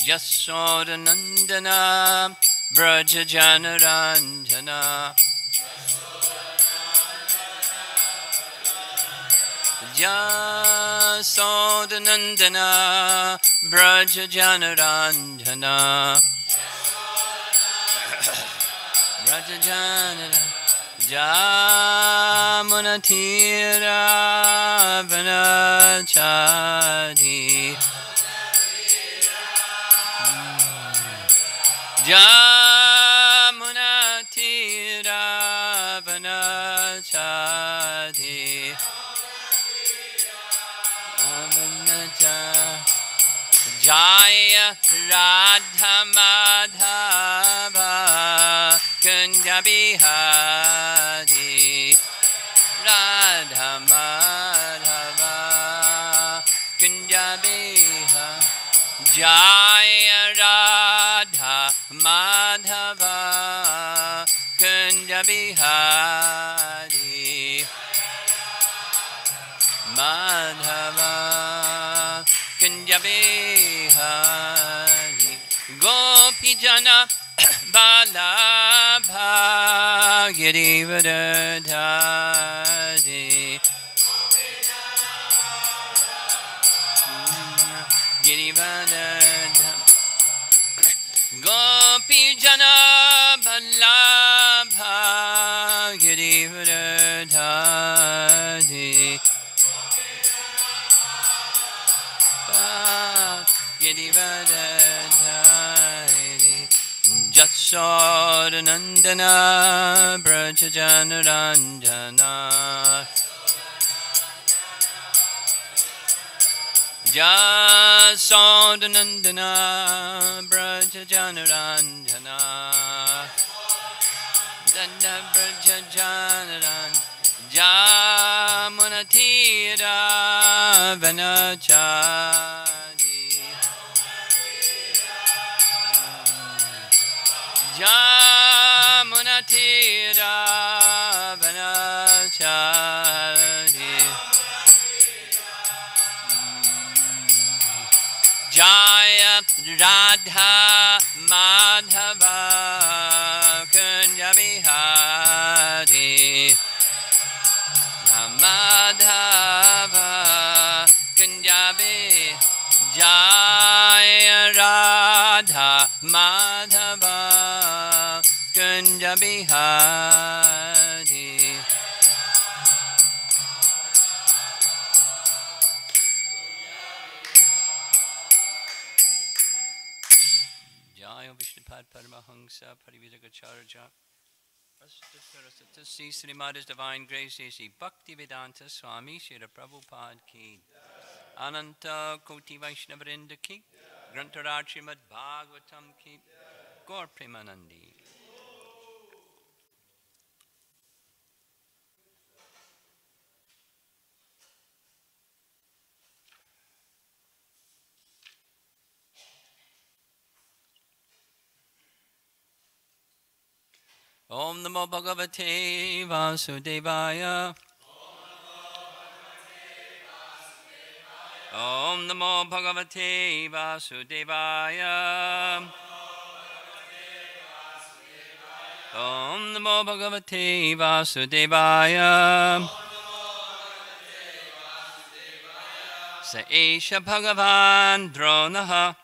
Yasodanandana Brajajanaranjana Yasodanandana Brajajanaranjana Brajajanaranjana Jamunatira Vanachadi Jamunatira Vanachadi Jaya Radha Madhava Kunja Bihari Radha Madhava Kunja Bihari Jaya Radha Madhava Kunja Bihari Madhava Kunja Bihari Gopi Jana Balabha Girivardhari Girivardhari Gopi Jana Balabha Girivardhari Girivardhari Jasodanandana Brajajanaranjana Jasodanandana Brajajanaranjana Danda Brajajanaranjana Jamunatira Vanachadi Jamunatira Vanachadi Jaya Radha Madhava Kunja Bihari Madhava Kunja Bihari Jaya Radha Madhava Kunja Bihari Jaya Vishnupad Paramahansa Parividagacharya Sri Srimada's Divine Grace Sri Bhaktivedanta Swami Sri Prabhupada Ki Ananta Koti Vaishnavrinda Ki Grantaraj Srimad Bhagavatam Ki Gaur Premanandi Om Namo Bhagavate Vasudevaya Om Namo Bhagavate Vasudevaya Om Namo Bhagavate Vasudevaya Sa Esha Bhagavan Dronaha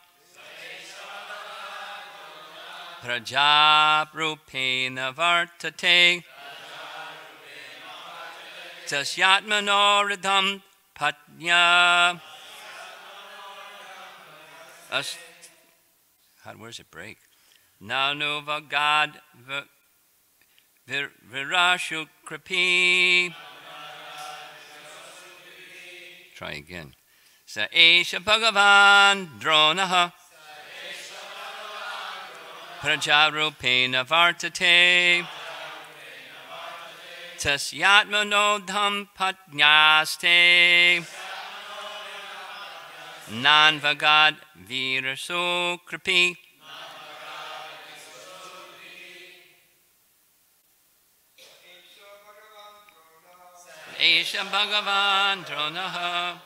Prajaprupena Vartate Tasyatmanoridham Patnya where's it break? Nanuvagad Virashu Kripi. Try again. Sa Esha Bhagavan Dronaha Prajarupena Vartate Tasyatmanodham Patnyaste Nanvagad Virasu Kripi. Esha Bhagavan Dronaha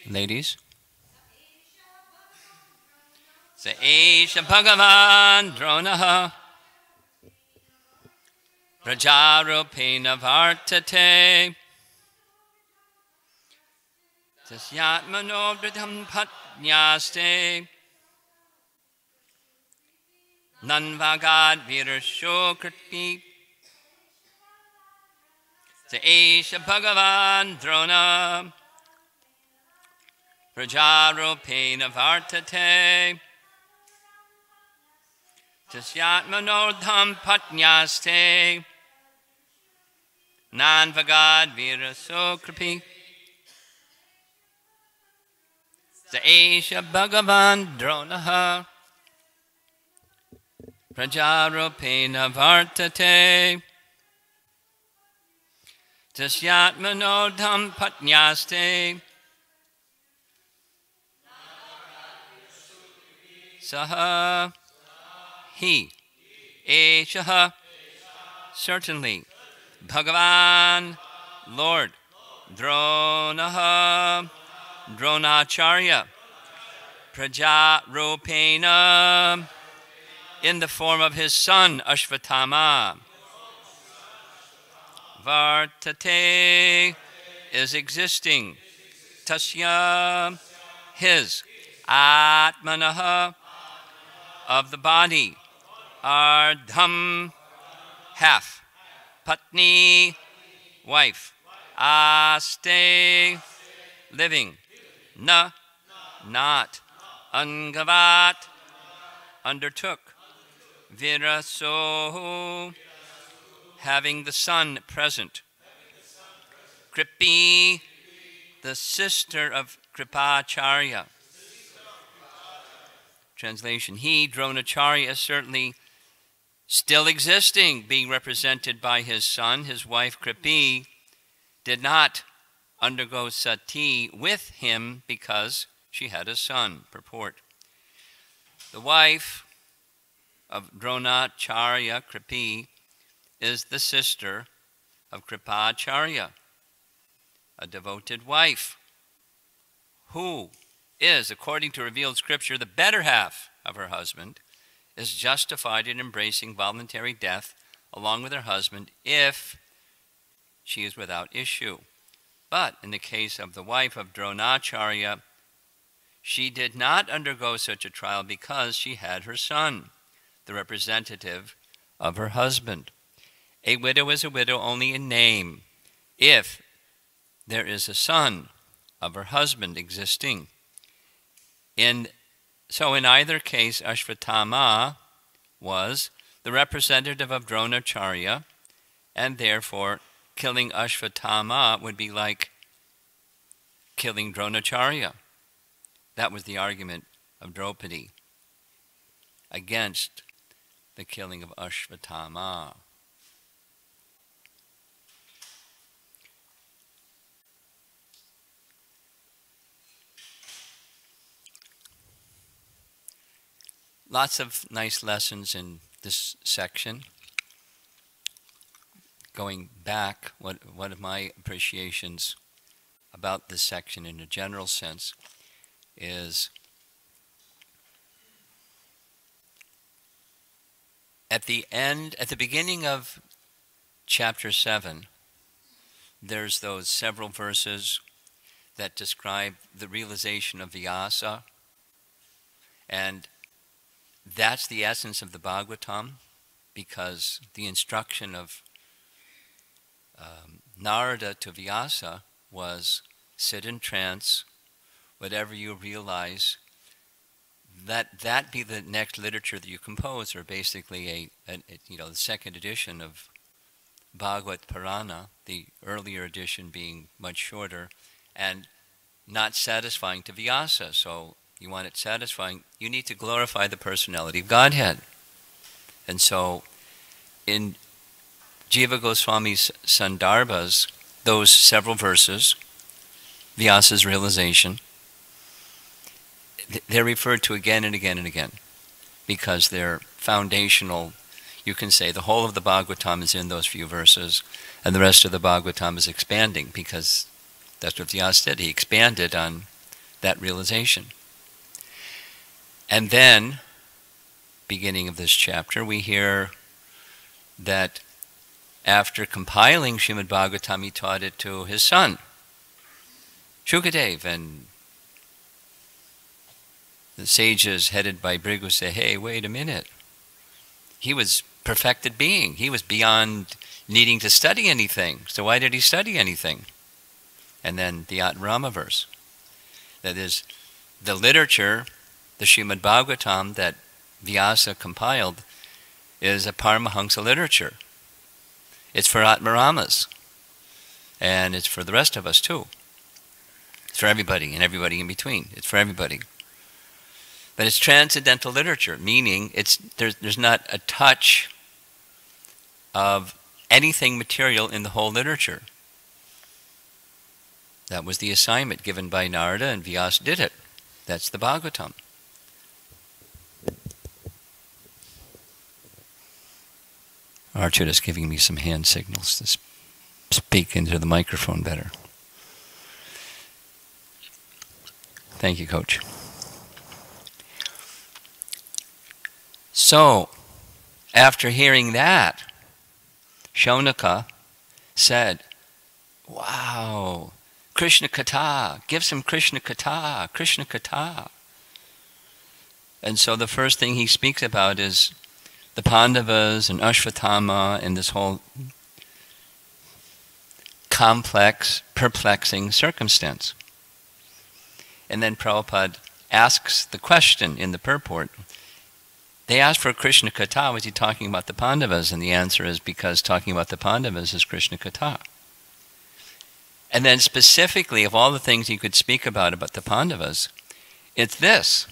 Ladies. Sa Esha Bhagavan Dronaha Prajarupena Vartate Tasyatmanobridham Patnyaste Nanvagad Virashokriti Sa Esha Bhagavan Drona Prajarupena Vartate Tasyatmanodham Patnyaste Nanvagad Virasokripi Sa Esha Bhagavan Dronaha Prajarupena Vartate Tasyatmanodham Patnyaste Saha He Eshaha certainly Bhagavan Lord Dronaha Dronacharya Prajarupena in the form of his son Ashvatthama Vartate is existing Tasya his Atmanaha of the body Ardham half Patni wife Aste living Na not Angavat undertook Viraso having the son present Kripi the sister of Kripacharya. Translation, he, Dronacharya, is certainly still existing, being represented by his son. His wife, Kripi, did not undergo sati with him because she had a son. Purport. The wife of Dronacharya, Kripi, is the sister of Kripacharya, a devoted wife, who is, according to revealed scripture, the better half of her husband, is justified in embracing voluntary death along with her husband if she is without issue. But in the case of the wife of Dronacharya, she did not undergo such a trial because she had her son, the representative of her husband. A widow is a widow only in name if there is a son of her husband existing. So in either case, Ashvatthama was the representative of Dronacharya, and therefore killing Ashvatthama would be like killing Dronacharya. That was the argument of Draupadi against the killing of Ashvatthama. Lots of nice lessons in this section. Going back, one of my appreciations about this section in a general sense is at the beginning of chapter 7, there's those several verses that describe the realization of Vyasa, and that's the essence of the Bhagavatam, because the instruction of Narada to Vyasa was sit in trance, whatever you realize, that be the next literature that you compose, or basically the second edition of Bhagavad Purana, the earlier edition being much shorter, and not satisfying to Vyasa. So you want it satisfying, you need to glorify the personality of Godhead. And so in Jiva Goswami's Sandarbhas, those several verses, Vyasa's realization, they're referred to again and again and again because they're foundational. You can say the whole of the Bhagavatam is in those few verses, and the rest of the Bhagavatam is expanding, because that's what Vyasa did. He expanded on that realization. And then, beginning of this chapter, we hear that after compiling Srimad Bhagavatam, he taught it to his son, Shukadev, and the sages headed by Bhrigu say, hey, wait a minute. He was perfected being. He was beyond needing to study anything. So why did he study anything? And then the Atmarama verse. That is, the literature, the Srimad Bhagavatam that Vyasa compiled, is a Paramahansa literature. It's for Atmaramas. And it's for the rest of us too. It's for everybody and everybody in between. It's for everybody. But it's transcendental literature, meaning there's not a touch of anything material in the whole literature. That was the assignment given by Narada, and Vyasa did it. That's the Bhagavatam. Archita's giving me some hand signals to speak into the microphone better. Thank you, Coach. So, after hearing that, Shaunaka said, wow, Krishna Katha, give some Krishna Katha, Krishna Katha. And so the first thing he speaks about is the Pandavas and Ashvatthama and this whole complex, perplexing circumstance. And then Prabhupada asks the question in the purport. They asked for Krishna Katha, was he talking about the Pandavas? And the answer is because talking about the Pandavas is Krishna Katha. And then specifically, of all the things you could speak about the Pandavas, it's this.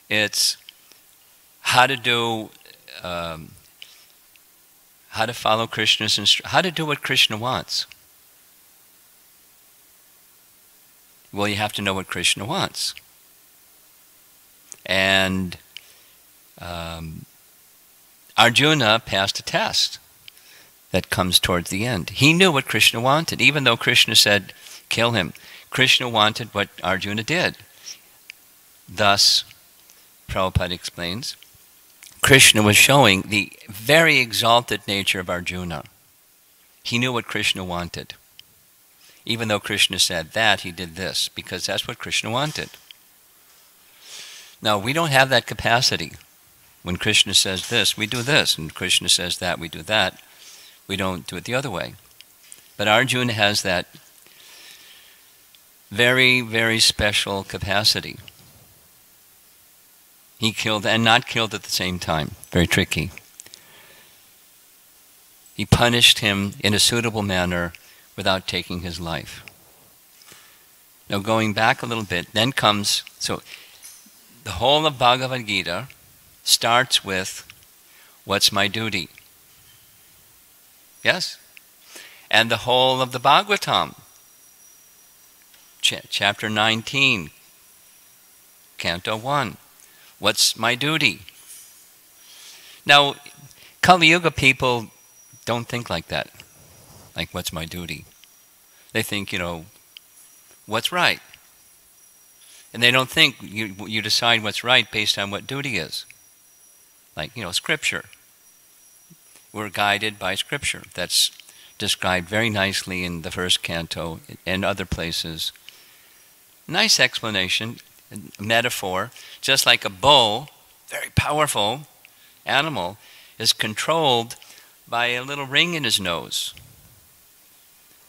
It's how to do, how to follow Krishna's instructions, how to do what Krishna wants. Well, you have to know what Krishna wants. And Arjuna passed a test that comes towards the end. He knew what Krishna wanted, even though Krishna said, kill him. Krishna wanted what Arjuna did. Thus, Prabhupada explains, Krishna was showing the very exalted nature of Arjuna. He knew what Krishna wanted. Even though Krishna said that, he did this, because that's what Krishna wanted. Now, we don't have that capacity. When Krishna says this, we do this, and Krishna says that, we do that. We don't do it the other way. But Arjuna has that very, very special capacity. He killed and not killed at the same time. Very tricky. He punished him in a suitable manner without taking his life. Now going back a little bit, then comes, so the whole of Bhagavad Gita starts with, what's my duty? Yes? And the whole of the Bhagavatam, chapter 19, canto 1, what's my duty? Now, Kali Yuga people don't think like that. Like, what's my duty? They think, what's right? And they don't think you decide what's right based on what duty is. Like, Scripture. We're guided by Scripture. That's described very nicely in the first canto and other places. Nice explanation, metaphor. Just like a bull, very powerful animal, is controlled by a little ring in his nose.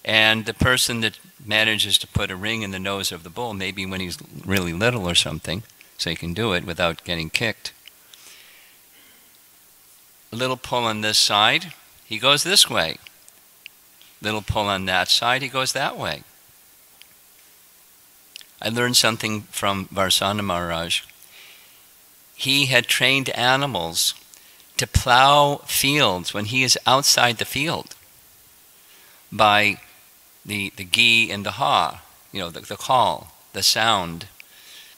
And the person that manages to put a ring in the nose of the bull, maybe when he's really little or something, so he can do it without getting kicked. A little pull on this side, he goes this way. Little pull on that side, he goes that way. I learned something from Varsana Maharaj. He had trained animals to plow fields when he is outside the field by the ghee and the ha, the call, the sound.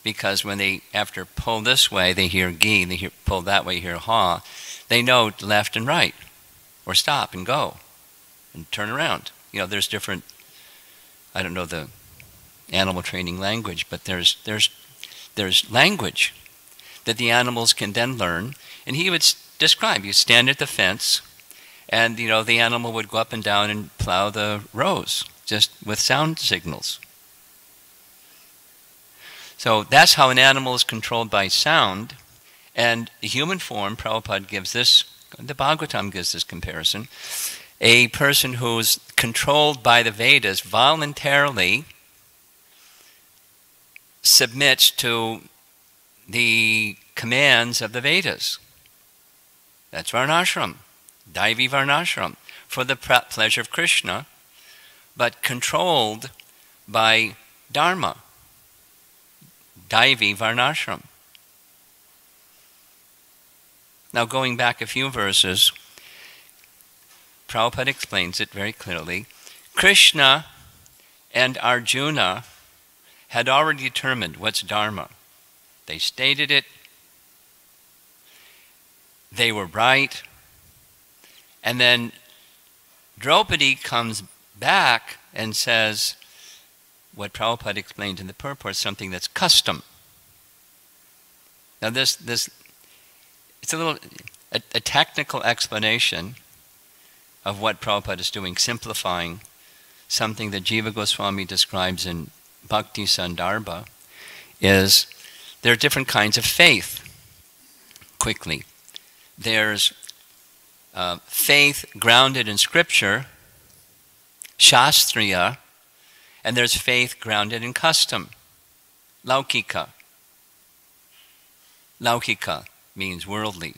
Because when they, after pull this way, they hear ghee, they pull that way, hear ha, they know left and right, or stop and go, and turn around. There's different, I don't know the animal training language, but there's language that the animals can then learn. And he would describe, you stand at the fence, and the animal would go up and down and plow the rows, just with sound signals. So that's how an animal is controlled by sound. And the human form, Prabhupada gives this, the Bhagavatam gives this comparison. A person who's controlled by the Vedas voluntarily submits to the commands of the Vedas. That's Varnashram, Daivi Varnashram, for the pleasure of Krishna, but controlled by Dharma, Daivi Varnashram. Now, going back a few verses, Prabhupada explains it very clearly. Krishna and Arjuna had already determined what's Dharma. They stated it. They were right. And then Draupadi comes back and says what Prabhupada explained in the purport, something that's custom. Now this it's a technical explanation of what Prabhupada is doing, simplifying something that Jiva Goswami describes in Bhakti Sandarbha, is there are different kinds of faith. Quickly. There's faith grounded in scripture, Shastriya, and there's faith grounded in custom, Laukika. Laukika means worldly,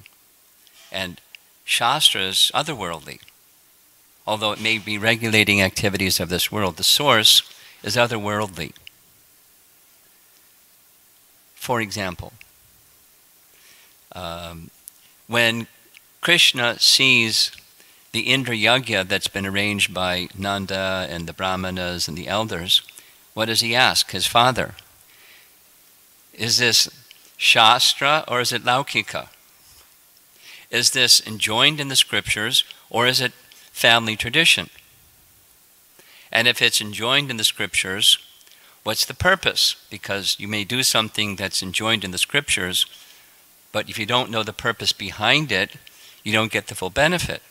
and Shastra is otherworldly. Although it may be regulating activities of this world, the source is otherworldly. For example, when Krishna sees the Indra Yagya that's been arranged by Nanda and the Brahmanas and the elders, what does he ask his father? Is this Shastra or is it Laukika? Is this enjoined in the scriptures or is it family tradition? And if it's enjoined in the scriptures, what's the purpose? Because you may do something that's enjoined in the scriptures, but if you don't know the purpose behind it, you don't get the full benefit.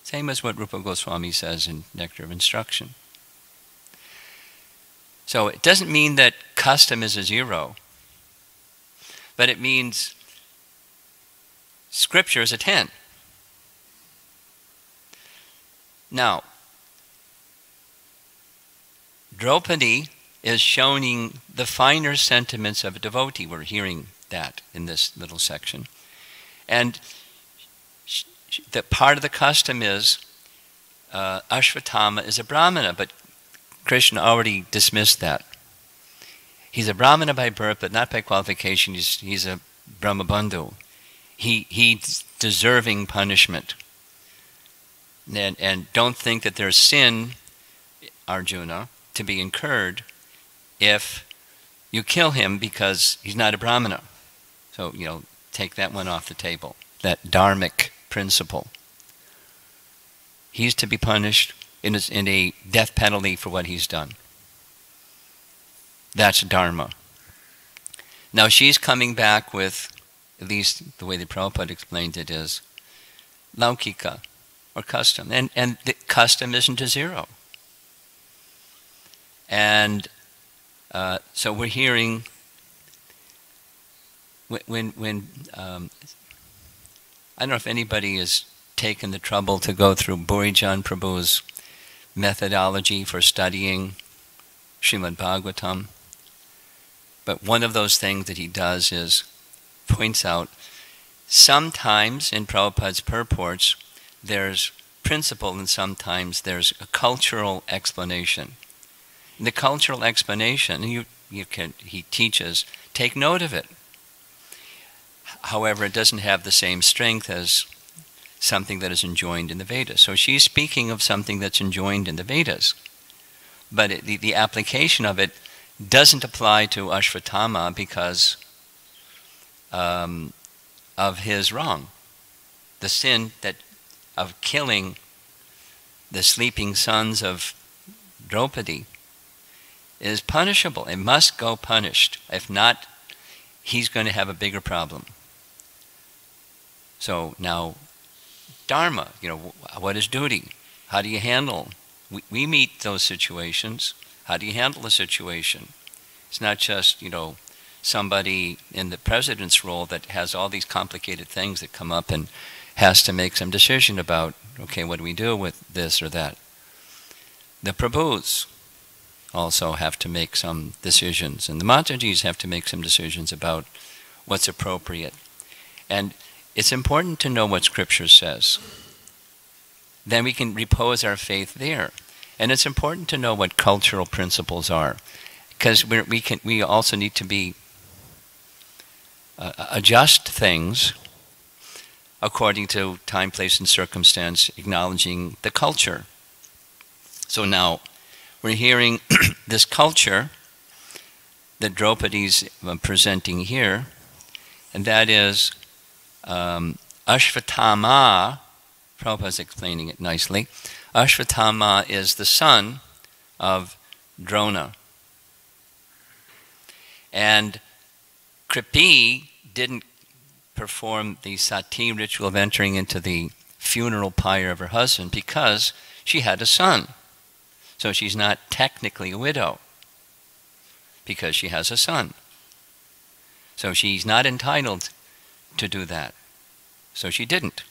Same as what Rupa Goswami says in Nectar of Instruction. So it doesn't mean that custom is a zero, but it means scripture is a 10. Now, Draupadi is showing the finer sentiments of a devotee. We're hearing that in this little section. And the part of the custom is Ashvatthama is a Brahmana, but Krishna already dismissed that. He's a Brahmana by birth, but not by qualification. He's a Brahmabandhu. He's deserving punishment. And don't think that there's sin, Arjuna, to be incurred if you kill him because he's not a Brahmana. So, take that one off the table, that dharmic principle. He's to be punished in a death penalty for what he's done. That's dharma. Now she's coming back with, at least the way the Prabhupada explained it is, laukika, or custom. And the custom isn't a zero. And so we're hearing, when I don't know if anybody has taken the trouble to go through Burijan Prabhu's methodology for studying Srimad Bhagavatam, but one of those things that he does is points out sometimes in Prabhupada's purports there's principle and sometimes there's a cultural explanation. And the cultural explanation, he teaches, take note of it. However, it doesn't have the same strength as something that is enjoined in the Vedas. So she's speaking of something that's enjoined in the Vedas. But the application of it doesn't apply to Ashvatthama because of his wrong. The sin of killing the sleeping sons of Draupadi is punishable. It must go punished. If not, he's going to have a bigger problem. So now, dharma, what is duty? How do you handle? We meet those situations. How do you handle a situation? It's not just, somebody in the president's role that has all these complicated things that come up and has to make some decision about, okay, what do we do with this or that? The Prabhus also have to make some decisions, and the Matajis have to make some decisions about what's appropriate. And it's important to know what Scripture says. Then we can repose our faith there. And it's important to know what cultural principles are, because we also need to adjust things according to time, place, and circumstance, acknowledging the culture. So now we're hearing this culture that Draupadi's presenting here, and that is Ashvatthama. Prabhupada's explaining it nicely. Ashvatthama is the son of Drona. And Kripi didn't perform the sati ritual of entering into the funeral pyre of her husband because she had a son. So she's not technically a widow because she has a son. So she's not entitled to do that. So she didn't.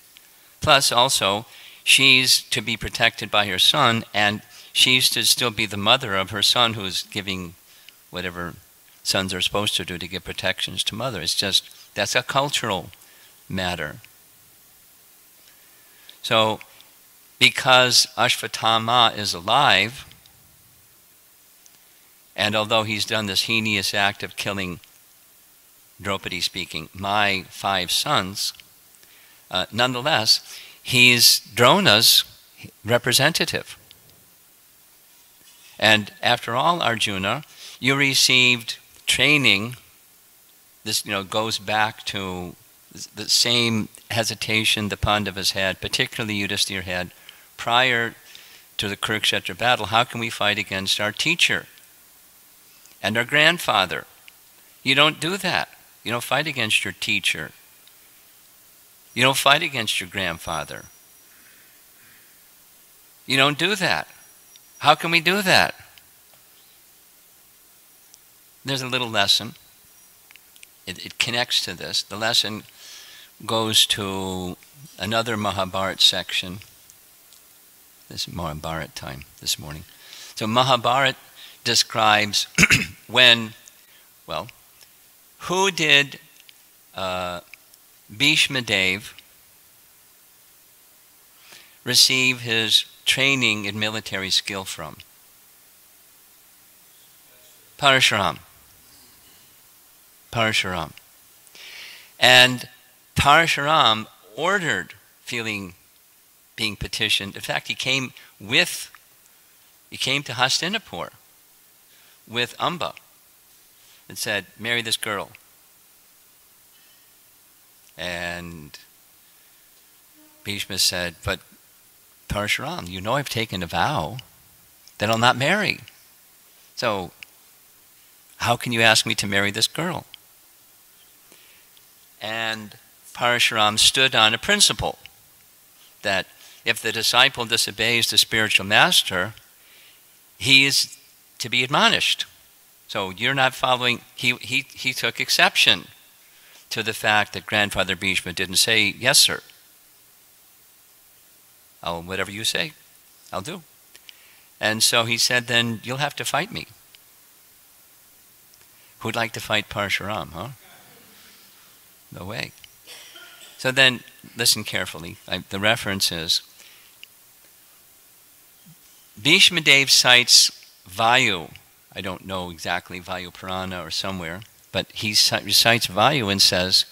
Plus also, she's to be protected by her son, and she's to still be the mother of her son who's giving whatever sons are supposed to do to give protections to mother. It's just, that's a cultural matter. So, because Ashvatthama is alive, and although he's done this heinous act of killing, Draupadi speaking, my 5 sons, nonetheless, he's Drona's representative. And after all, Arjuna, you received training. This goes back to the same hesitation the Pandavas had, particularly Yudhisthira had, prior to the Kurukshetra battle. How can we fight against our teacher and our grandfather? You don't do that. You don't fight against your teacher. You don't fight against your grandfather. You don't do that. How can we do that? There's a little lesson. It connects to this. The lesson goes to another Mahabharata section. This is Mahabharata time this morning. So Mahabharata describes who did Bhishma Dev receive his training in military skill from? Parashuram. And Parashuram ordered being petitioned. In fact, he came to Hastinapur with Amba and said, marry this girl. And Bhishma said, but Parashuram, I've taken a vow that I'll not marry. So how can you ask me to marry this girl? And Parashuram stood on a principle that if the disciple disobeys the spiritual master, he is to be admonished. So you're not following, he took exception to the fact that Grandfather Bhishma didn't say, yes, sir. Whatever you say, I'll do. And so he said, then you'll have to fight me. Who'd like to fight Parashuram, huh? No way. So then, listen carefully. The reference is, Bhishma Dev cites Vayu. I don't know exactly, Vayu Purana or somewhere, but he cites Vayu and says,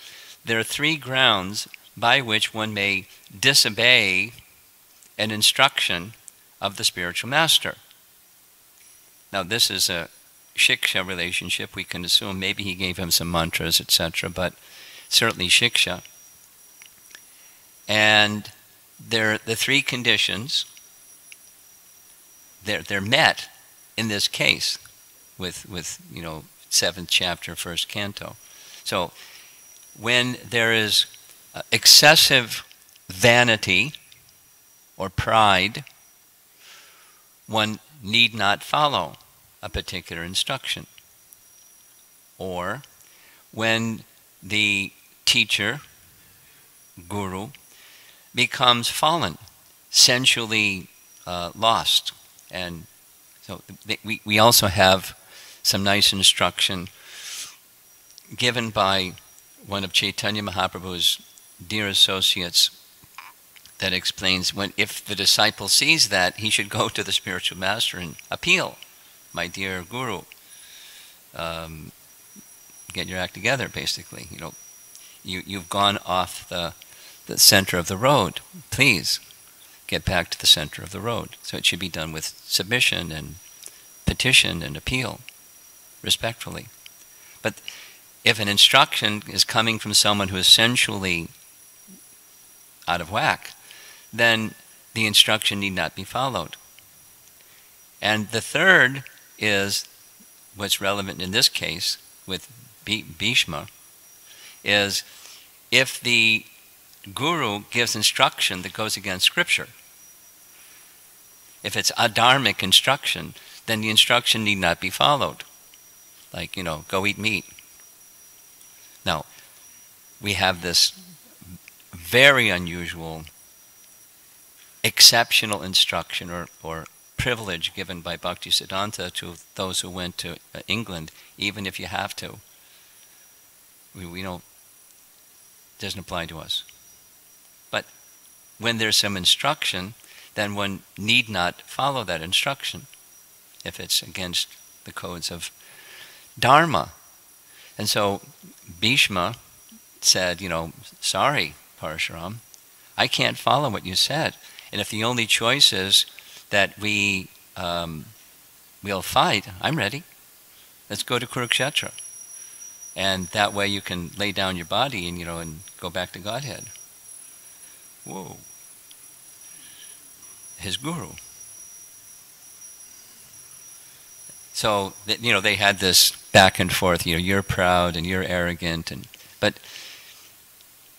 there are 3 grounds by which one may disobey an instruction of the spiritual master. Now this is a shiksha relationship. We can assume maybe he gave him some mantras, etc., but certainly shiksha. And the 3 conditions, they're met in this case with 7th chapter, 1st canto. So when there is excessive vanity or pride, one need not follow a particular instruction. Or when the teacher, guru, becomes fallen, sensually lost. And so we also have some nice instruction given by one of Chaitanya Mahaprabhu's dear associates that explains if the disciple sees that, he should go to the spiritual master and appeal. My dear guru, get your act together, basically. You've gone off the center of the road. Please get back to the center of the road. So it should be done with submission and petition and appeal, respectfully. But if an instruction is coming from someone who is sensually out of whack, then the instruction need not be followed. And the third is what's relevant in this case with Bhishma, is if the guru gives instruction that goes against scripture, if it's adharmic instruction, then the instruction need not be followed. Like, go eat meat. Now, we have this very unusual, exceptional instruction or privilege given by Bhaktisiddhanta to those who went to England, even if you have to. We don't, doesn't apply to us. But when there's some instruction, then one need not follow that instruction if it's against the codes of Dharma. And so Bhishma said, sorry, Parashuram, I can't follow what you said. And if the only choice is that we'll fight, I'm ready. Let's go to Kurukshetra. And that way you can lay down your body and, and go back to Godhead. Whoa. His guru. So, they had this back and forth, you're proud and you're arrogant. But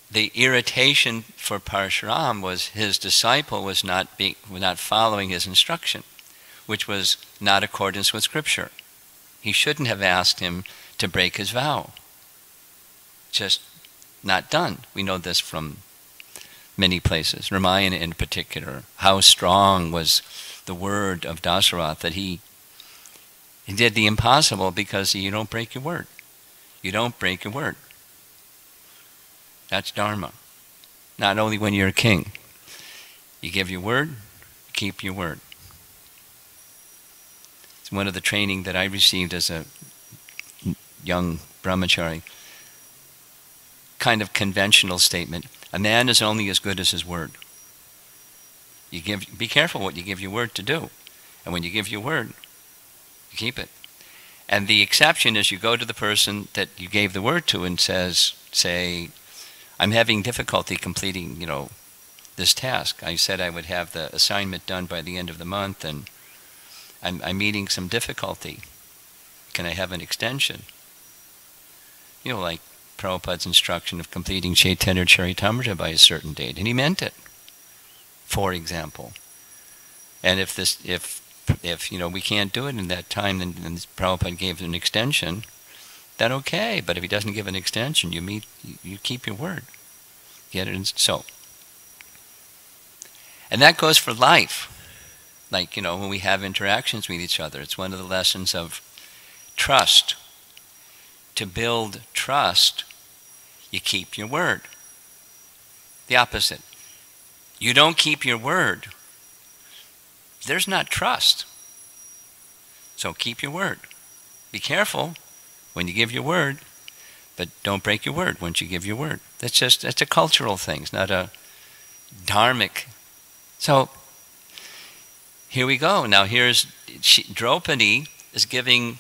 the irritation for Parashuram was his disciple was not following his instruction, which was not accordance with Scripture. He shouldn't have asked him to break his vow. Just not done. We know this from many places. Ramayana in particular. How strong was the word of Dasarath that he did the impossible because you don't break your word. You don't break your word. That's Dharma. Not only when you're a king. You give your word, keep your word. It's one of the training that I received as a young brahmachari. Kind of conventional statement. A man is only as good as his word. Be careful what you give your word to do. And when you give your word, you keep it. And the exception is you go to the person that you gave the word to and say, I'm having difficulty completing, this task. I said I would have the assignment done by the end of the month, and I'm meeting some difficulty. Can I have an extension? Like Prabhupada's instruction of completing Chaitanya Charitamrita by a certain date, and he meant it, for example. And if we can't do it in that time, then Prabhupada gave an extension, then okay. But if he doesn't give an extension, you keep your word. Get it? So. And that goes for life. Like, when we have interactions with each other, it's one of the lessons of trust. To build trust, you keep your word. The opposite. You don't keep your word, there's not trust. So keep your word. Be careful when you give your word, but don't break your word once you give your word. That's a cultural thing. It's not a dharmic. So here we go. Now Draupadi is giving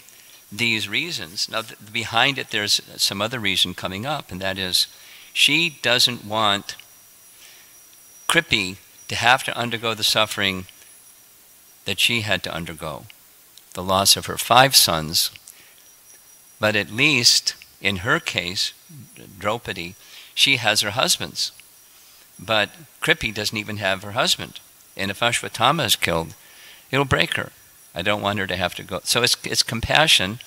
these reasons. Now behind it there's some other reason coming up, and that is she doesn't want Kripi to have to undergo the suffering that she had to undergo. the loss of her 5 sons, but at least in her case, Draupadi, she has her husbands. But Kripi doesn't even have her husband. And if Ashwatthama is killed, it'll break her. I don't want her to have to go. So it's compassion.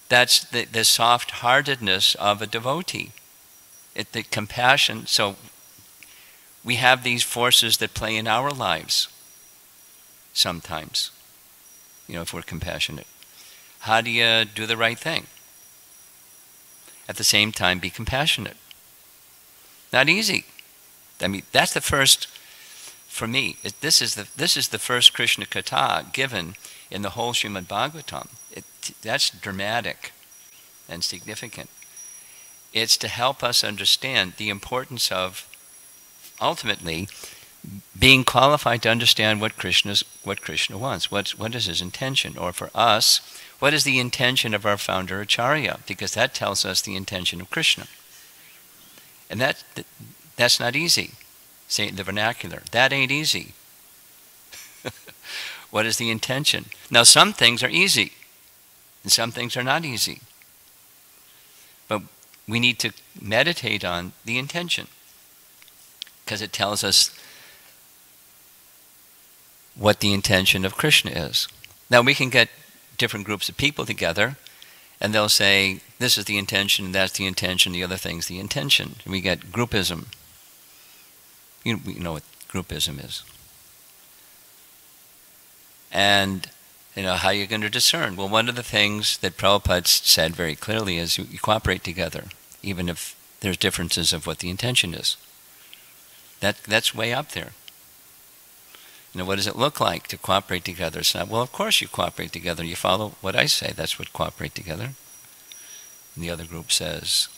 That's the soft-heartedness of a devotee. The compassion. So we have these forces that play in our lives sometimes, if we're compassionate. How do you do the right thing? At the same time, be compassionate. Not easy. I mean, that's the first, for me, this is the first Krishna Katha given in the whole Srimad Bhagavatam. That's dramatic and significant. It's to help us understand the importance of, ultimately, being qualified to understand what Krishna wants. What is his intention? Or for us, what is the intention of our founder Acharya? Because that tells us the intention of Krishna. And that's not easy. Say it in the vernacular. That ain't easy. What is the intention? Now, some things are easy, and some things are not easy. But we need to meditate on the intention, because it tells us what the intention of Krishna is. Now, we can get different groups of people together, and they'll say, this is the intention, that's the intention, the other thing's the intention. And we get groupism. You know what groupism is. And, how you're going to discern. Well, one of the things that Prabhupada said very clearly is you cooperate together, even if there's differences of what the intention is. That's way up there. What does it look like to cooperate together? It's not, well, of course you cooperate together. You follow what I say. That's what cooperate together. And the other group says,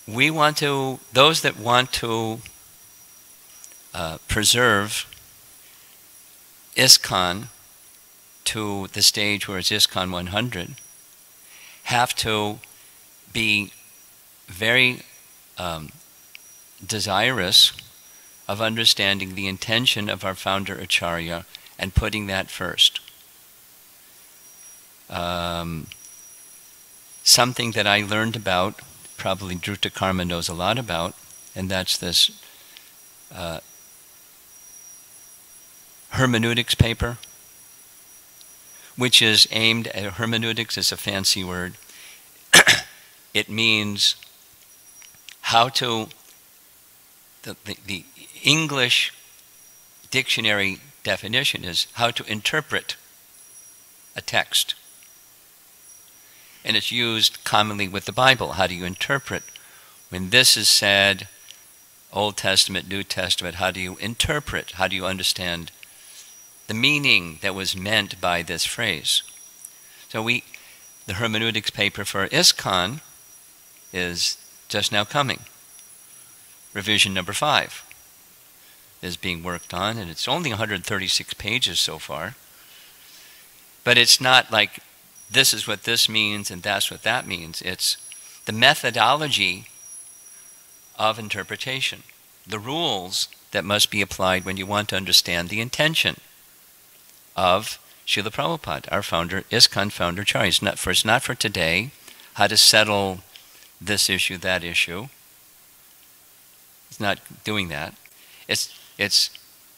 those that want to preserve ISKCON to the stage where it's ISKCON 100 have to be very desirous of understanding the intention of our founder Acharya and putting that first. Something that I learned about, probably Dhruta Karma knows a lot about, and that's this hermeneutics paper, which is aimed at hermeneutics. Is a fancy word. It means how to, the English dictionary definition is how to interpret a text. And it's used commonly with the Bible. How do you interpret? When this is said, Old Testament, New Testament, how do you interpret? How do you understand the meaning that was meant by this phrase? So the hermeneutics paper for ISKCON is just now coming. Revision number 5 is being worked on, and it's only 136 pages so far. But it's not like this is what this means and that's what that means. It's the methodology of interpretation, the rules that must be applied when you want to understand the intention of Srila Prabhupada, our founder, ISKCON founder Acharya. It's not for today, how to settle this issue, that issue. It's not doing that. It's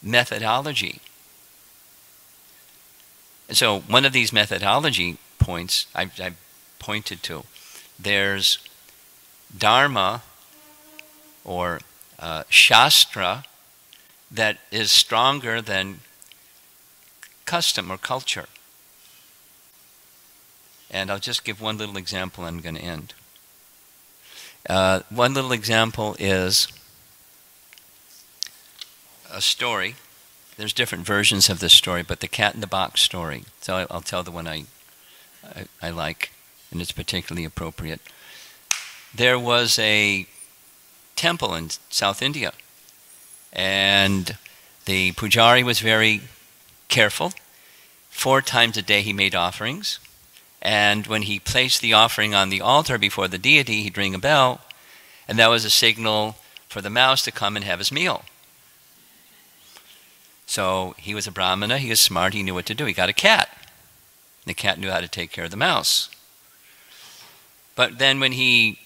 methodology. And so one of these methodology points I've pointed to, there's Dharma or Shastra that is stronger than custom or culture. And I'll just give one little example and I'm going to end. One little example is a story. There's different versions of this story, but the cat in the box story. So I'll tell the one I like, and it's particularly appropriate. There was a temple in South India, and the pujari was very careful. 4 times a day he made offerings, and when he placed the offering on the altar before the deity, he'd ring a bell, and that was a signal for the mouse to come and have his meal. So he was a Brahmana, he was smart, he knew what to do. He got a cat. The cat knew how to take care of the mouse. But then when he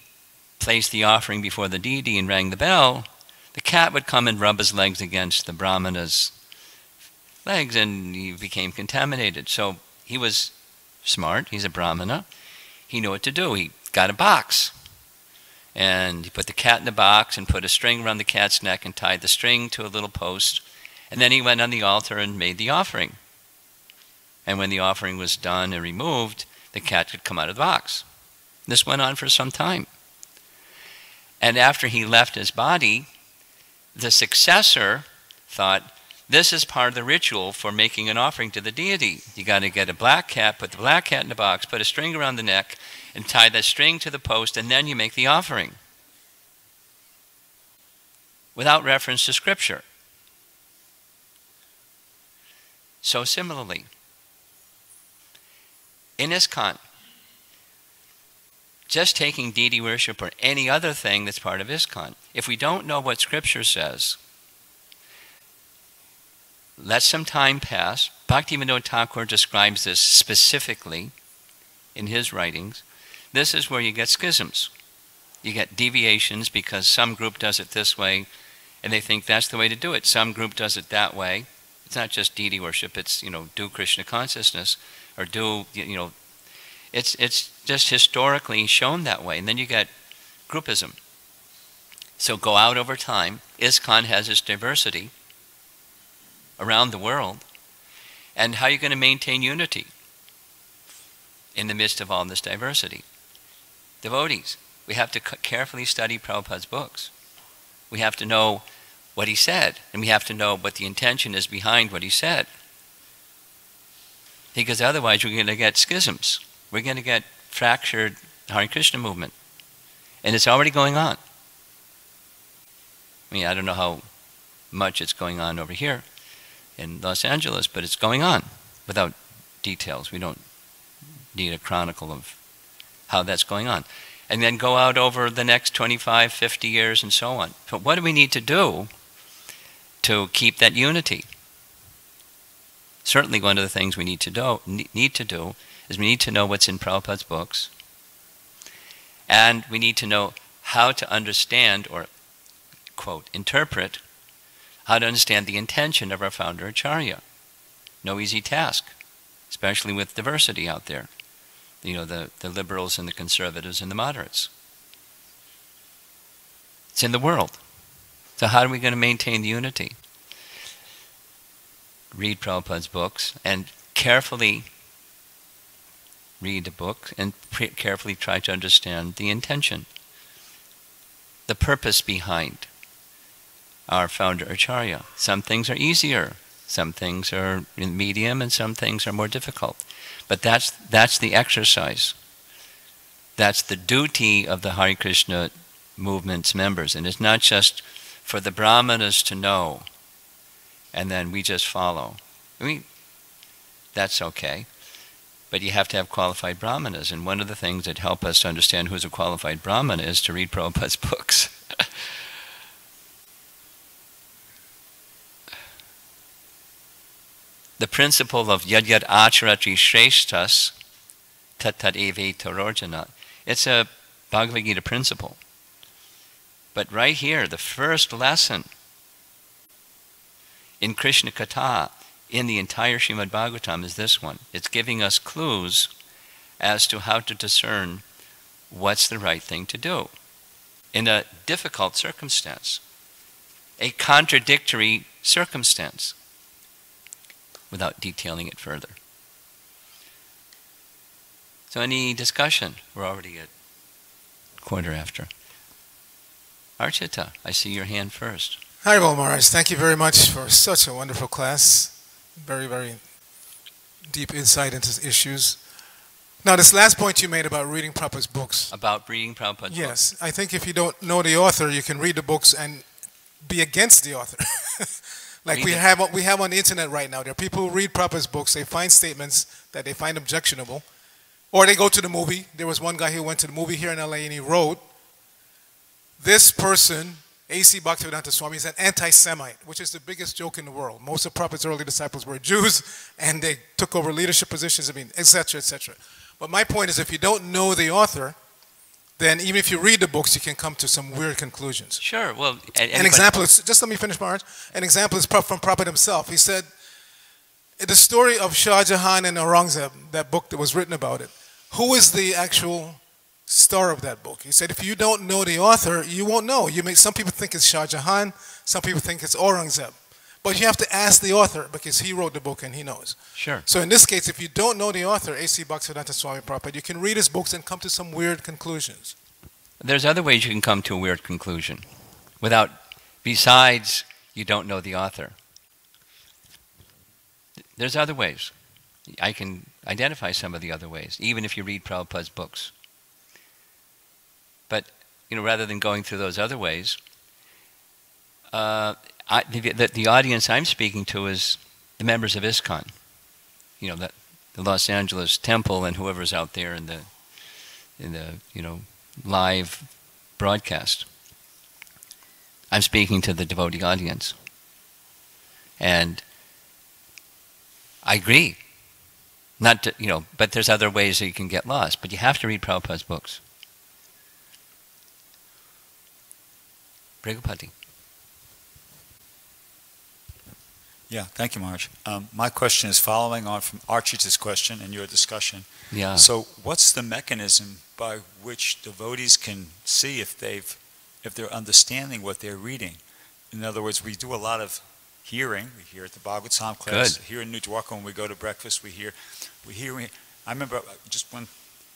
placed the offering before the deity and rang the bell, the cat would come and rub his legs against the Brahmana's legs, and he became contaminated. So he was smart, he's a Brahmana, he knew what to do. He got a box, and he put the cat in the box and put a string around the cat's neck and tied the string to a little post, and then he went on the altar and made the offering. And when the offering was done and removed, the cat could come out of the box. This went on for some time. And after he left his body, the successor thought, this is part of the ritual for making an offering to the deity. You got to get a black cat, put the black cat in the box, put a string around the neck, and tie that string to the post, and then you make the offering. Without reference to Scripture. So similarly, in ISKCON, just taking deity worship or any other thing that's part of ISKCON, if we don't know what Scripture says, let some time pass. Bhaktivinoda Thakur describes this specifically in his writings. This is where you get schisms. You get deviations because some group does it this way and they think that's the way to do it. Some group does it that way. It's not just deity worship, it's, do Krishna consciousness or it's just historically shown that way. And then you get groupism. So go out over time. ISKCON has its diversity around the world. And how are you going to maintain unity in the midst of all this diversity? Devotees, we have to carefully study Prabhupada's books. We have to know what he said, and we have to know what the intention is behind what he said. Because otherwise we're going to get schisms. We're going to get fractured Hare Krishna movement. And it's already going on. I mean, I don't know how much it's going on over here in Los Angeles, but it's going on without details. We don't need a chronicle of how that's going on. And then go out over the next 25, 50 years and so on. But what do we need to do to keep that unity? Certainly one of the things we need to do is we need to know what's in Prabhupada's books, and we need to know how to understand or, quote, interpret, how to understand the intention of our founder Acharya. No easy task, especially with diversity out there. The liberals and the conservatives and the moderates. It's in the world. So how are we going to maintain the unity? Read Prabhupada's books and carefully read the book and carefully try to understand the intention, the purpose behind our founder Acharya. Some things are easier, some things are in medium, and some things are more difficult. But that's the exercise. That's the duty of the Hare Krishna movement's members. And it's not just for the Brahmanas to know and then we just follow. I mean, that's okay. But you have to have qualified Brahmanas. And one of the things that help us to understand who's a qualified Brahmana is to read Prabhupada's books. The principle of yad yad acharati shreshtas tat tat eve tarorjana. It's a Bhagavad Gita principle. But right here, the first lesson in Krishna Katha, in the entire Srimad Bhagavatam, is this one. It's giving us clues as to how to discern what's the right thing to do in a difficult circumstance, a contradictory circumstance, without detailing it further. So any discussion? We're already at 1:15. Archita, I see your hand first. Haribol Maharaj, thank you very much for such a wonderful class. Very, very deep insight into issues. Now, this last point you made about reading Prabhupada's books. About reading Prabhupada's books? Yes, I think if you don't know the author, you can read the books and be against the author. Like we have on the internet right now. There are people who read Prabhupada's books, they find statements that they find objectionable, or they go to the movie. There was one guy who went to the movie here in LA and he wrote, "This person A.C. Bhaktivedanta Swami is an anti-Semite, which is the biggest joke in the world. Most of Prabhupada's early disciples were Jews, and they took over leadership positions, etc., etc. But my point is, if you don't know the author, then even if you read the books, you can come to some weird conclusions. Sure. Well, an example is, just let me finish, Maharaj. An example is from Prabhupada himself. He said, the story of Shah Jahan and Aurangzeb, that book that was written about it, who is the actual star of that book? He said, if you don't know the author, you won't know. Some people think it's Shah Jahan, some people think it's Aurangzeb. But you have to ask the author, because he wrote the book and he knows. Sure. So in this case, if you don't know the author, A.C. Bhaktivedanta Swami Prabhupada, you can read his books and come to some weird conclusions. There's other ways you can come to a weird conclusion besides you don't know the author. There's other ways. I can identify some of the other ways, even if you read Prabhupada's books. But, rather than going through those other ways, the audience I'm speaking to is the members of ISKCON. The Los Angeles Temple and whoever's out there in the live broadcast. I'm speaking to the devotee audience. And I agree. But there's other ways that you can get lost. But you have to read Prabhupada's books. Brigupati. Yeah, thank you, Maharaj. My question is following on from Archita's question and your discussion. Yeah. So what's the mechanism by which devotees can see if they're understanding what they're reading? In other words, we do a lot of hearing. We hear at the Bhagavatam class. Good. Here in New Dwarka when we go to breakfast, we hear. I remember just one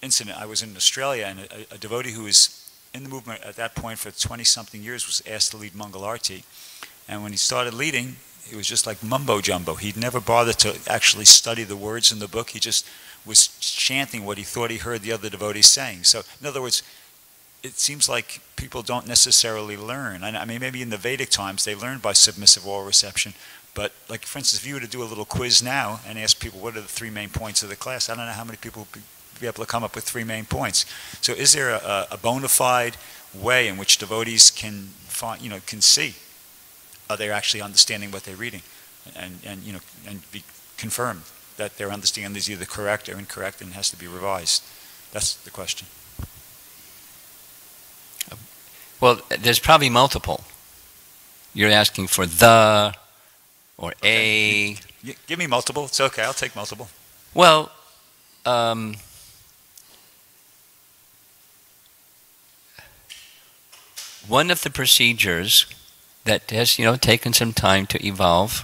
incident. I was in Australia, and a devotee who was in the movement at that point for 20-something years was asked to lead Mangalarti. And when he started leading, it was just like mumbo-jumbo. He'd never bothered to actually study the words in the book. He just was chanting what he thought he heard the other devotees saying. So, in other words, it seems like people don't necessarily learn. I mean, maybe in the Vedic times they learned by submissive oral reception. But, like, for instance, if you were to do a little quiz now and ask people what are the 3 main points of the class, I don't know how many people would be able to come up with 3 main points. So is there a bona fide way in which devotees can find, can see they're actually understanding what they're reading and be confirmed that their understanding is either correct or incorrect and has to be revised? That's the question. Well, there's probably multiple. You're asking for the or okay. a. Give me multiple. It's okay. I'll take multiple. Well, one of the procedures that has, taken some time to evolve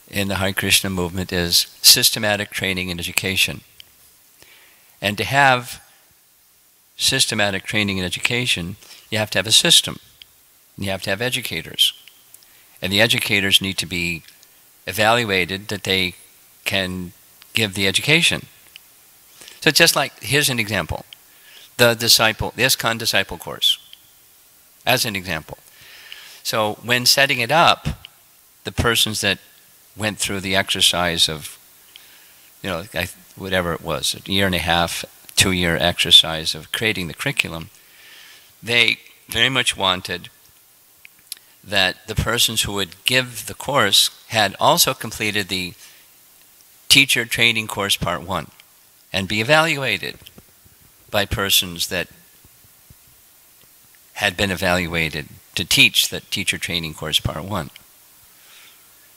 in the Hare Krishna movement is systematic training and education. And to have systematic training and education, you have to have a system. You have to have educators. And the educators need to be evaluated that they can give the education. So just like, here's an example. The ISKCON disciple course, as an example. So when setting it up, the persons that went through the exercise of, whatever it was, a year and a half, 2-year exercise of creating the curriculum, they very much wanted that the persons who would give the course had also completed the teacher training course part 1 and be evaluated by persons that had been evaluated to teach that teacher training course part 1.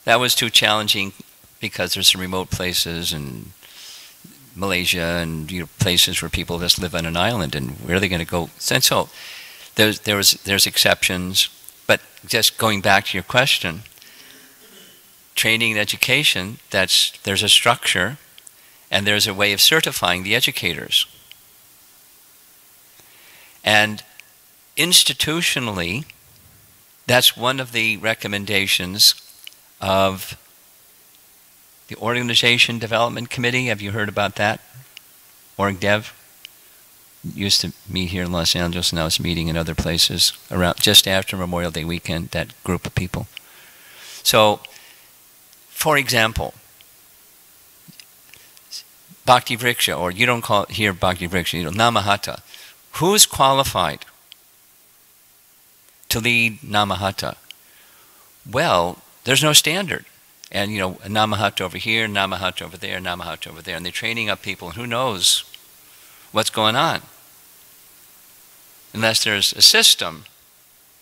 That was too challenging because there's some remote places in Malaysia and places where people just live on an island, and where are they going to go? And so there's exceptions, but just going back to your question, training and education, there's a structure and there's a way of certifying the educators. And institutionally, that's one of the recommendations of the Organization Development Committee. Have you heard about that? OrgDev used to meet here in Los Angeles, and now it's meeting in other places around just after Memorial Day weekend, that group of people. So, for example, Bhakti Vriksha, or you don't call it here Bhakti Vriksha, Namahata. Who's qualified to lead Namahata? Well, there's no standard. And, a Namahata over here, Namahata over there, Namahata over there. And they're training up people, and who knows what's going on. Unless there's a system.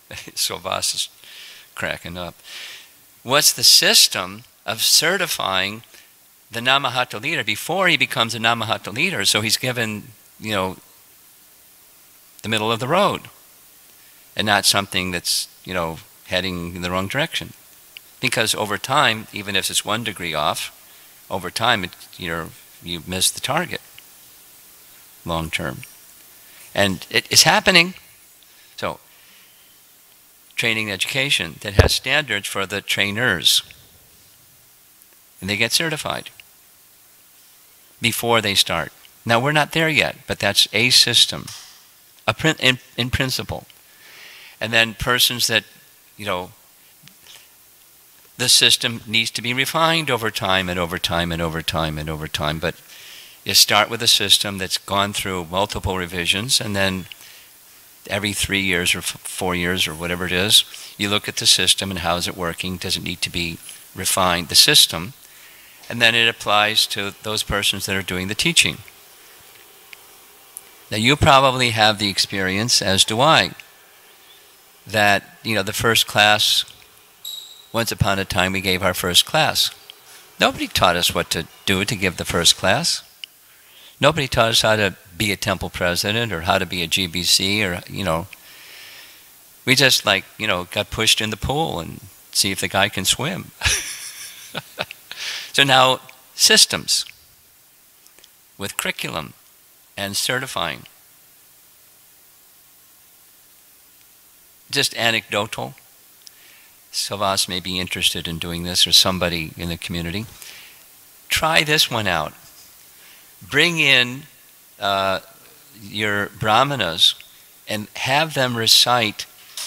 Sylvas is cracking up. What's the system of certifying the Namahata leader before he becomes a Namahata leader? So he's given, the middle of the road. And not something that's, heading in the wrong direction. Because over time, even if it's 1 degree off, over time, you miss the target long term. And it's happening. So, training education that has standards for the trainers. And they get certified before they start. Now, we're not there yet, but that's a system, in principle. And then persons that, the system needs to be refined over time and over time and over time and over time. But you start with a system that's gone through multiple revisions, and then every 3 years or 4 years or whatever it is, you look at the system and how is it working, does it need to be refined, the system, and then it applies to those persons that are doing the teaching. Now you probably have the experience, as do I, that, the first class, once upon a time we gave our first class. Nobody taught us what to do to give the first class. Nobody taught us how to be a temple president or how to be a GBC or, we just got pushed in the pool and see if the guy can swim. So now systems with curriculum and certifying. Just anecdotal. Sylvas may be interested in doing this, or somebody in the community. Try this one out. Bring in your brahmanas and have them recite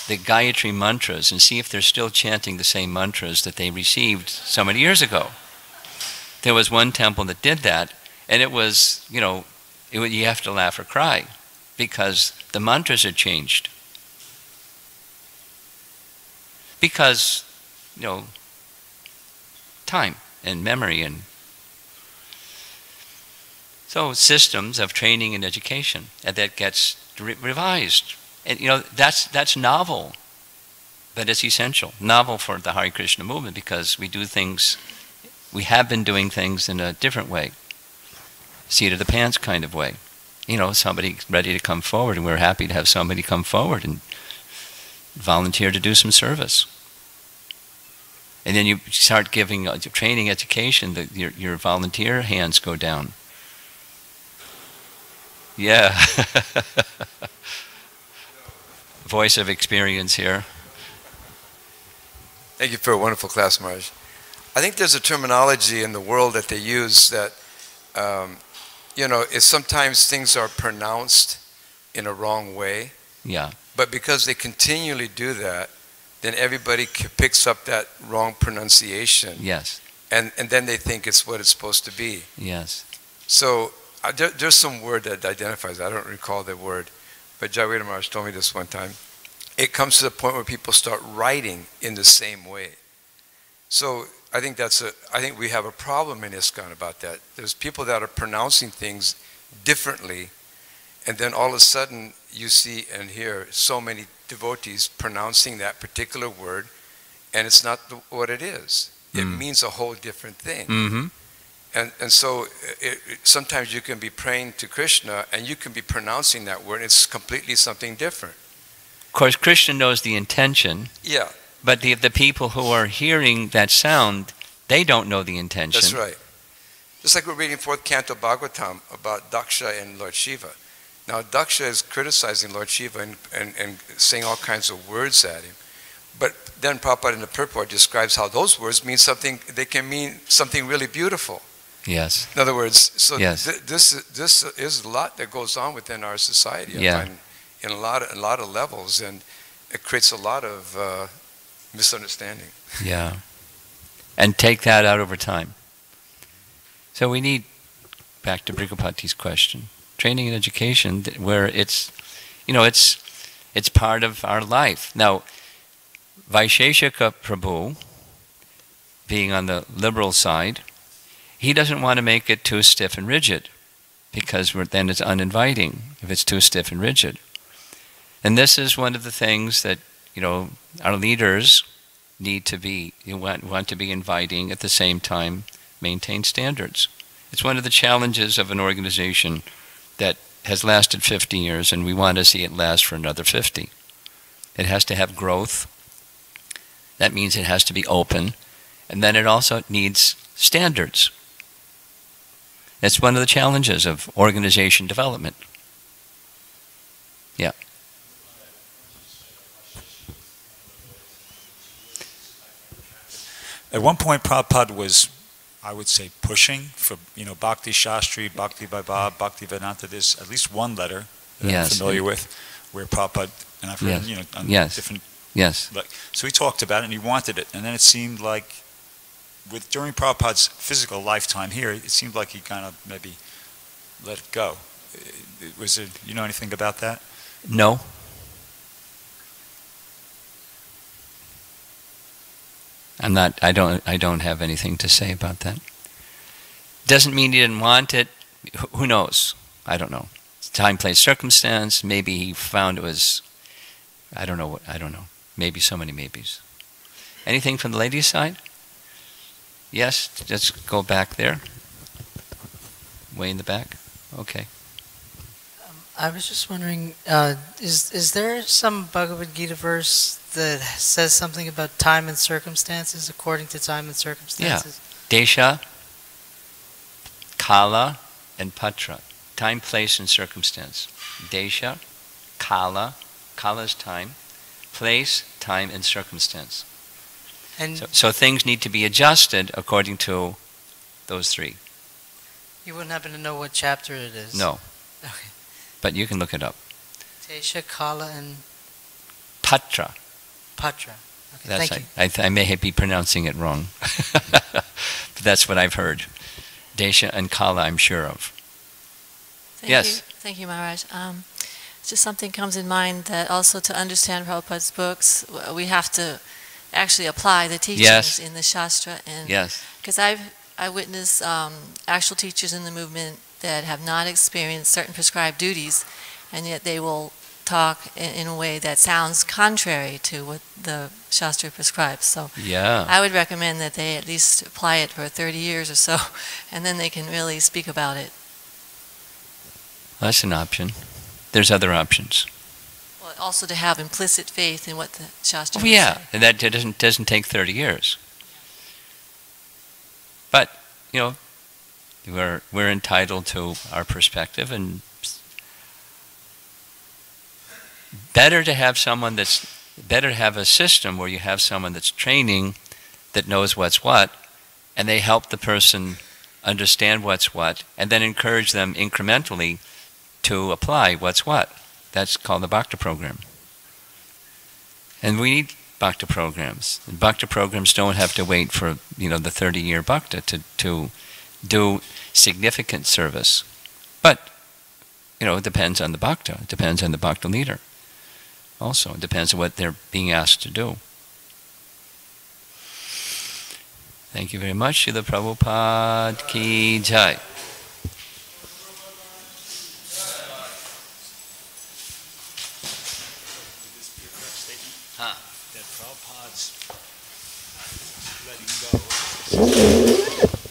the Gayatri mantras and see if they're still chanting the same mantras that they received so many years ago. There was one temple that did that, and it was, you have to laugh or cry because the mantras had changed. Because, time and memory, and so systems of training and education, and that gets revised. And that's novel, but it's essential. Novel for the Hare Krishna movement because we have been doing things in a different way, seat of the pants kind of way. Somebody ready to come forward, and we're happy to have somebody come forward and volunteer to do some service. And then you start giving training education, your volunteer hands go down. Yeah. Voice of experience here. Thank you for a wonderful class, Maharaj. I think there's a terminology in the world that they use that, is sometimes things are pronounced in a wrong way. Yeah. But because they continually do that, then everybody picks up that wrong pronunciation. Yes. And then they think it's what it's supposed to be. Yes. So there's some word that identifies, I don't recall the word, but Jayaveda Maharaj told me this one time. It comes to the point where people start writing in the same way. So I think we have a problem in ISKCON about that. There's people that are pronouncing things differently, and then all of a sudden you see and hear so many devotees pronouncing that particular word, and it's not what it is. It means a whole different thing. Mm-hmm. And so sometimes you can be praying to Krishna and you can be pronouncing that word, and it's completely something different. Of course, Krishna knows the intention. Yeah. But the people who are hearing that sound, they don't know the intention. That's right. Just like we're reading 4th Canto Bhagavatam about Daksha and Lord Shiva. Now, Daksha is criticizing Lord Shiva and saying all kinds of words at him. But then Prabhupada in the purport describes how those words mean something, they can mean something really beautiful. Yes. In other words, so yes. This is a lot that goes on within our society. Yeah. In a lot of levels, and it creates a lot of misunderstanding. Yeah. And take that out over time. So we need, back to Brigapati's question, training and education where it's It's part of our life. Now, Vaisheshika Prabhu, being on the liberal side, he doesn't want to make it too stiff and rigid, because then it's uninviting if it's too stiff and rigid. And this is one of the things that, our leaders need to be, want to be inviting, at the same time maintain standards. It's one of the challenges of an organization that has lasted 50 years, and we want to see it last for another 50. It has to have growth. That means it has to be open. And then it also needs standards. That's one of the challenges of organization development. Yeah. At one point, Prabhupada was, I would say, pushing for, Bhakti Shastri, Bhakti Vaibhav, Bhakti Vedanta. There's at least one letter that I'm familiar with where Prabhupada, and I've heard, on different... Yes. So he talked about it and he wanted it. And then it seemed like, during Prabhupada's physical lifetime here, it seemed like he kind of maybe let it go. Was it, you know anything about that? No. I don't have anything to say about that. Doesn't mean he didn't want it. Who knows? I don't know. Time, place, circumstance. Maybe he found it was, I don't know. Maybe so many maybes. Anything from the ladies' side? Yes, let's go back there. Way in the back. Okay. I was just wondering, is there some Bhagavad Gita verse that says something about time and circumstances, according to time and circumstances? Yeah. Desha, Kala, and Patra. Time, place, and circumstance. Desha, Kala is time. Place, time, and circumstance. And so things need to be adjusted according to those three. You wouldn't happen to know what chapter it is? No. Okay. But you can look it up. Desha, Kala, and Patra. Patra. Okay, That's thank you. I may be pronouncing it wrong. But that's what I've heard. Desha and Kala, I'm sure of. Yes. Thank you, Maharaj. Just something comes in mind that also to understand Prabhupada's books, we have to actually apply the teachings in the Shastra. And because I witnessed actual teachers in the movement that have not experienced certain prescribed duties, and yet they will talk in a way that sounds contrary to what the Shastra prescribes. So I would recommend that they at least apply it for 30 years or so, and then they can really speak about it. That's an option. There's other options. Well, also to have implicit faith in what the Shastra say. And that doesn't take 30 years. But, we're entitled to our perspective, and better to have a system where you have someone that's training, that knows what's what, and they help the person understand what's what, and then encourage them incrementally to apply what's what. That's called the Bhakti program. And we need Bhakti programs. And Bhakti programs don't have to wait for, the 30-year Bhakti to do significant service. But, it depends on the Bhakti. It depends on the Bhakti leader. Also, it depends on what they're being asked to do. Thank you very much. Srila Prabhupada Ki Jai. That Prabhupada's letting go.